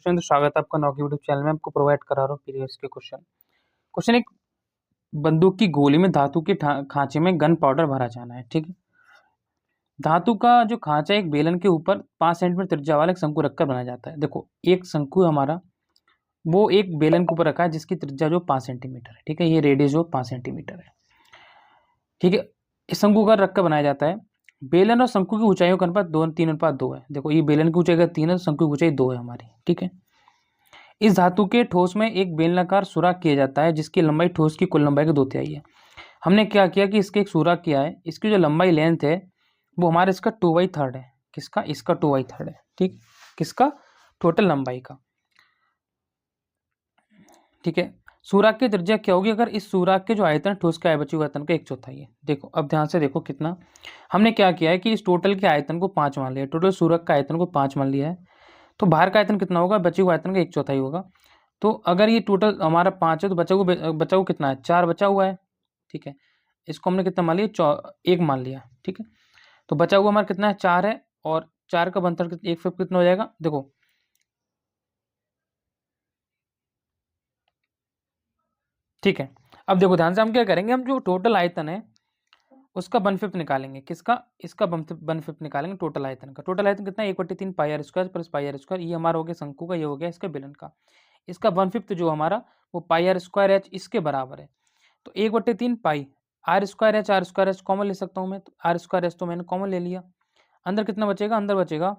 Student, स्वागत है आपका नौकी यूट्यूब चैनल में। आपको प्रोवाइड करा रहा हूँ प्रीवियस के क्वेश्चन। एक बंदूक की गोली में धातु के खांचे में गन पाउडर भरा जाना है। ठीक है। धातु का जो खांचा एक बेलन के ऊपर 5 सेंटीमीटर त्रिज्या वाला एक शंकु रखकर बनाया जाता है। देखो, एक शंकु हमारा वो एक बेलन के ऊपर रखा है जिसकी त्रिज्या जो 5 सेंटीमीटर है। ठीक है, ये रेडियस जो 5 सेंटीमीटर है। ठीक है, इस शंकु का रखकर बनाया जाता है। बेलन और शंकु की ऊंचाइयों का अनुपात 3:2 है। देखो, ये बेलन की ऊंचाई 3 है, शंकु की ऊंचाई 2 है हमारी। ठीक है। इस धातु के ठोस में एक बेलनाकार सुराख किया जाता है जिसकी लंबाई ठोस की कुल लंबाई के 2/3 है। हमने क्या किया कि इसके एक सुराख किया है, इसकी जो लंबाई लेंथ है वो हमारे इसका 2/3 है। किसका? इसका 2/3 है। ठीक, किसका? टोटल लंबाई का। ठीक है। सुराख की त्रिज्या क्या होगी? अगर इस सुराख के जो आयतन ठोस के आयतन आयतन का 1/4 है। देखो, अब ध्यान से देखो कितना हमने क्या किया है कि इस टोटल के आयतन को 5 मान लिया, टोटल सुराख का आयतन को 5 मान लिया है। तो बाहर का आयतन कितना होगा? बचे हुए आयतन का 1/4 होगा। तो अगर ये टोटल हमारा 5 है तो बचा हुआ कितना है? 4 बचा हुआ है। ठीक है, इसको हमने कितना मान लिया? 1 मान लिया। ठीक है, तो बचा हुआ हमारा कितना है? 4 है। और 4 का बनता 1/5 कितना हो जाएगा? देखो, ठीक है। अब देखो ध्यान से, हम क्या करेंगे, हम जो टोटल आयतन है उसका 1/5 निकालेंगे। किसका? इसका 1/5 निकालेंगे टोटल आयतन का। टोटल आयतन कितना है? 1/3 pi are square plus pi are square. ये हमारा हो गया शंकु का, ये हो गया इसका बेलन का। इसका 1/5 जो हमारा वो पाई आर स्क्वायर एच इसके बराबर है। तो 1/3 pi are square H, R square H common ले सकता हूँ मैं, तो आर स्क्वायर एच तो मैंने कॉमन ले लिया। अंदर कितना बचेगा? अंदर बचेगा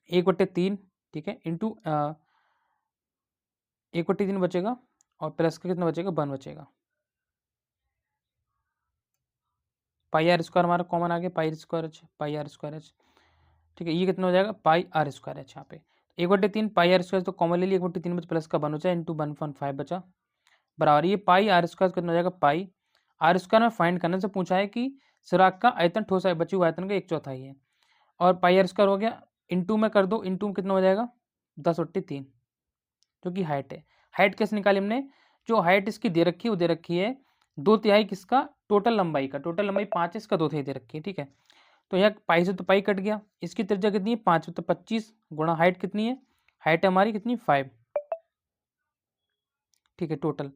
1/3। ठीक है, इंटू 1/3 बचेगा और प्लस का कितना बचेगा? 1 बचेगा। पाई आर स्क्वायर हमारा कॉमन आ गया, pi square h, pi are square h. ठीक है, ये कितना हो जाएगा? Pi are square h. यहाँ पे 1/3 पाई आर स्क्वायर तो कॉमन ले लिया, 1/3 बचा, प्लस का 1 बचा, इंटू 1/5 बचा, बराबर ये पाई आर स्क्वायर कितना हो जाएगा? पाई आर स्क्वायर में फाइंड करने से पूछा है कि सुराख का आयतन ठोस बची हुई आयतन का 1/4 है। और पाई आर स्क्वायर हो गया, इंटू में कर दो, इंटू कितना हो जाएगा? 10/3, जो कि हाइट है। हाइट कैसे निकाली हमने? जो हाइट इसकी दे रखी है वो दे रखी है 2/3 किसका? टोटल लंबाई का। टोटल लंबाई 5 है, इसका 2/3 दे रखी है। ठीक है, तो यहाँ पाई से तो पाई कट गया। इसकी त्रिज्या कितनी है? 5, तो 25 गुणा हाइट कितनी है? हाइट हमारी कितनी? 5। ठीक है, टोटल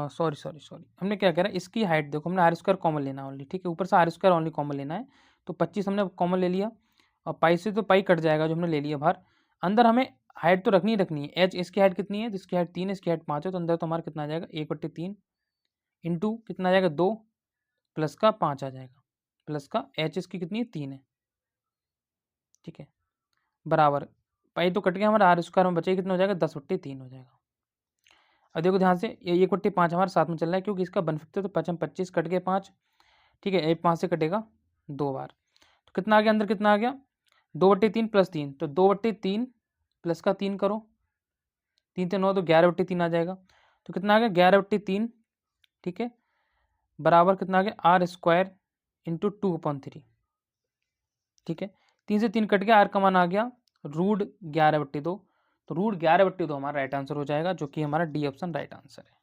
सॉरी सॉरी सॉरी, हमने क्या करा, इसकी हाइट देखो, हमने आर स्क्वायर कॉमन लेना है ओनली। ठीक है, ऊपर से आर स्क्वायर ओनली कॉमन लेना है। तो 25 हमने कॉमन ले लिया और पाई से तो पाई कट जाएगा जो हमने ले लिया बाहर। अंदर हमें हाइट तो रखनी है। एच इसकी हाइट कितनी है? इसकी हाइट 3 है, इसकी हाइट 5 है। तो अंदर तो हमारा कितना आ जाएगा? 1/3 इंटू कितना आ जाएगा? 2 प्लस का 5 आ जाएगा, प्लस का एच इसकी कितनी है? 3 है। ठीक है, बराबर पाई तो कट गया हमारा, आर स्क्वायर में बचे कितना हो जाएगा? 10/3 हो जाएगा। अब देखो ध्यान से, ये 1/5 हमारे साथ में चल रहा है क्योंकि इसका 1/5 तो 5 25 कट गए 5। ठीक है, 5 से कटेगा 2 बार, तो कितना आ गया? अंदर कितना आ गया? 2/3 प्लस 3, तो 2/3 प्लस का 3 करो, 3 से 9 तो 11/3 आ जाएगा। तो कितना आ गया? 11/3। ठीक है, बराबर कितना आ गया? R square into 2/3। ठीक है, 3 से 3 कट गया, आर का मान आ गया √11/2। तो √11/2 हमारा राइट आंसर हो जाएगा, जो कि हमारा डी ऑप्शन राइट आंसर है।